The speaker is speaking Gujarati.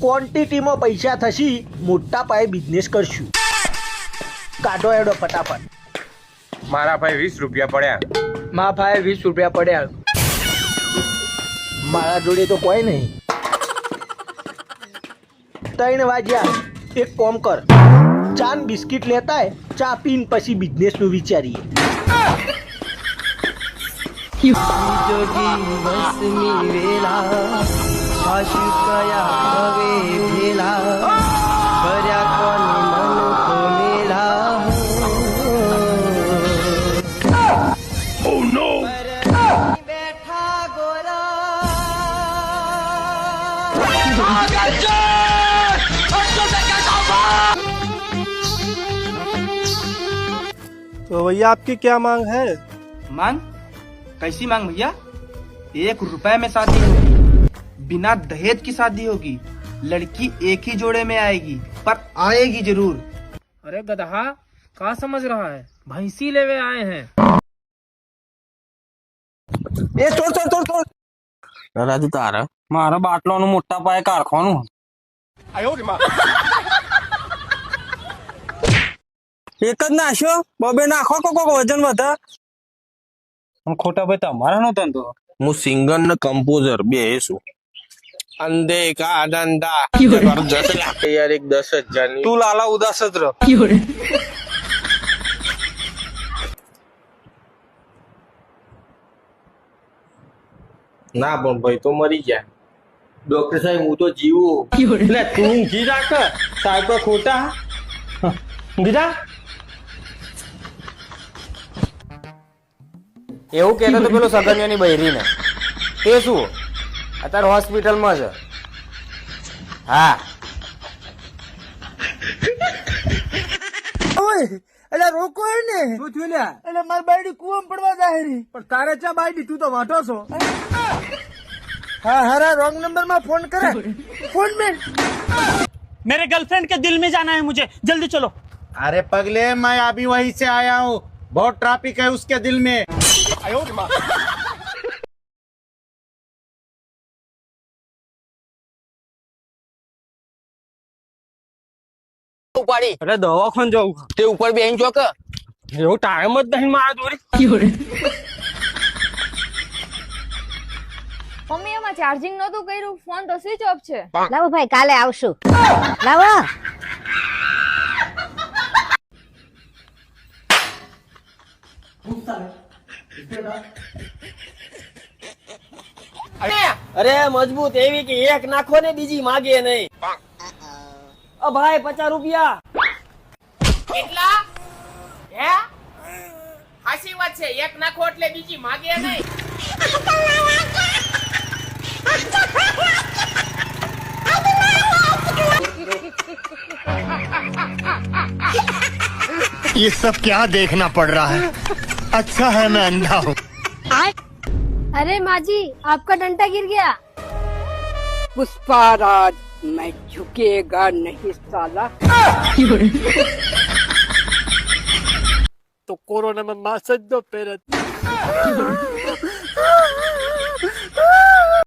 ક્વોન્ટિટીમાં પૈસા થશે, મોટા પાયે બિઝનેસ કરશું. કાઢો એડો ફટાફટ. મારા ભાઈ 20 રૂપિયા પડ્યા. મારા ભાઈ 20 રૂપિયા પડ્યા. મારા જોડે તો કોઈ નહીં. 3 વાગ્યા. એક કોમ કર, ચા ને બિસ્કિટ લેતા હે, ચા પીને પછી બિઝનેસ નું વિચારીએ. જોગી વસમી વેલા આશુકયા હવે ભેલા ભર્યા કોણ મન તો મેલા. ઓ નો બેઠા ગોરા. तो भैया आपकी क्या मांग है? मांग? कैसी मांग भैया? 1 रुपए में शादी होगी, बिना दहेज की शादी होगी, लड़की एक ही जोड़े में आएगी, पर आएगी जरूर. अरे गधा, कहाँ समझ रहा है? भैंसी लेवे आए हैं. ए छोड़ छोड़ छोड़ छोड़. રાજુ તારા મારા બાટલાનું મોટા પાયે કારખાનું. એક જ નાખ્યો, બબે નાખો કોક વજન વધે. ખોટા ભાઈ તમારા નો ધંધો. હું સિંગર ને કમ્પોઝર બે છું. અંધે કા ધંધા જબરજસ્ત લાગે યાર. એક 10,000 ની તું લાલા ઉદાસ જ રહ. ના પણ ભાઈ તો મરી ગયા. ડોક્ટર સાહેબ હું તો જીવું. એટલે તું ઊંઘી રાખ સાહેબ તો ખોટા બીજા. એવું કહેતો તો પેલો સગન્યાની બૈરીને. તે શું અત્યારે હોસ્પિટલમાં છે? હા. એટલે રોકો ને. શું થયું લ્યા? એટલે મારી બાયડી કુવામાં પડવા જાહેરી. પણ તારે ચા બાયડી, તું તો વાંટો છો. હા હરા રોંગ नंबर में फोन करे. फोन में मेरे गर्लफ्रेंड के दिल में जाना है मुझे, जल्दी चलो. अरे पगले, मैं अभी वहीं से आया हूँ. बहुत ट्रैफिक है उसके दिल में. ઉપાડી અરે દવાખાને જવું. તે ઉપર બેન ચોક એવું ટાઈમ જ નહીં મારા જોડે. મમ્મી એમાં ચાર્જિંગ નહોતું કર્યું, ફોન તો સ્વિચ ઓફ છે. લાવો ભાઈ, કાલે આવશું. લાવો. અરે મજબૂત એવી કે એક નાખો ને બીજી માગે નહીં. ભાઈ 50 રૂપિયા. કેટલા? હે? હાસી વાત છે, એક નાખો એટલે બીજી માગે નહીં. ये सब क्या देखना पड़ रहा है? अच्छा है मैं अंधा हूँ. अरे माँ जी, आपका डंडा गिर गया. पुष्पा राज, मैं झुकेगा नहीं साला. તો કોરોનામાં માસ્ક જ દો પહેરત.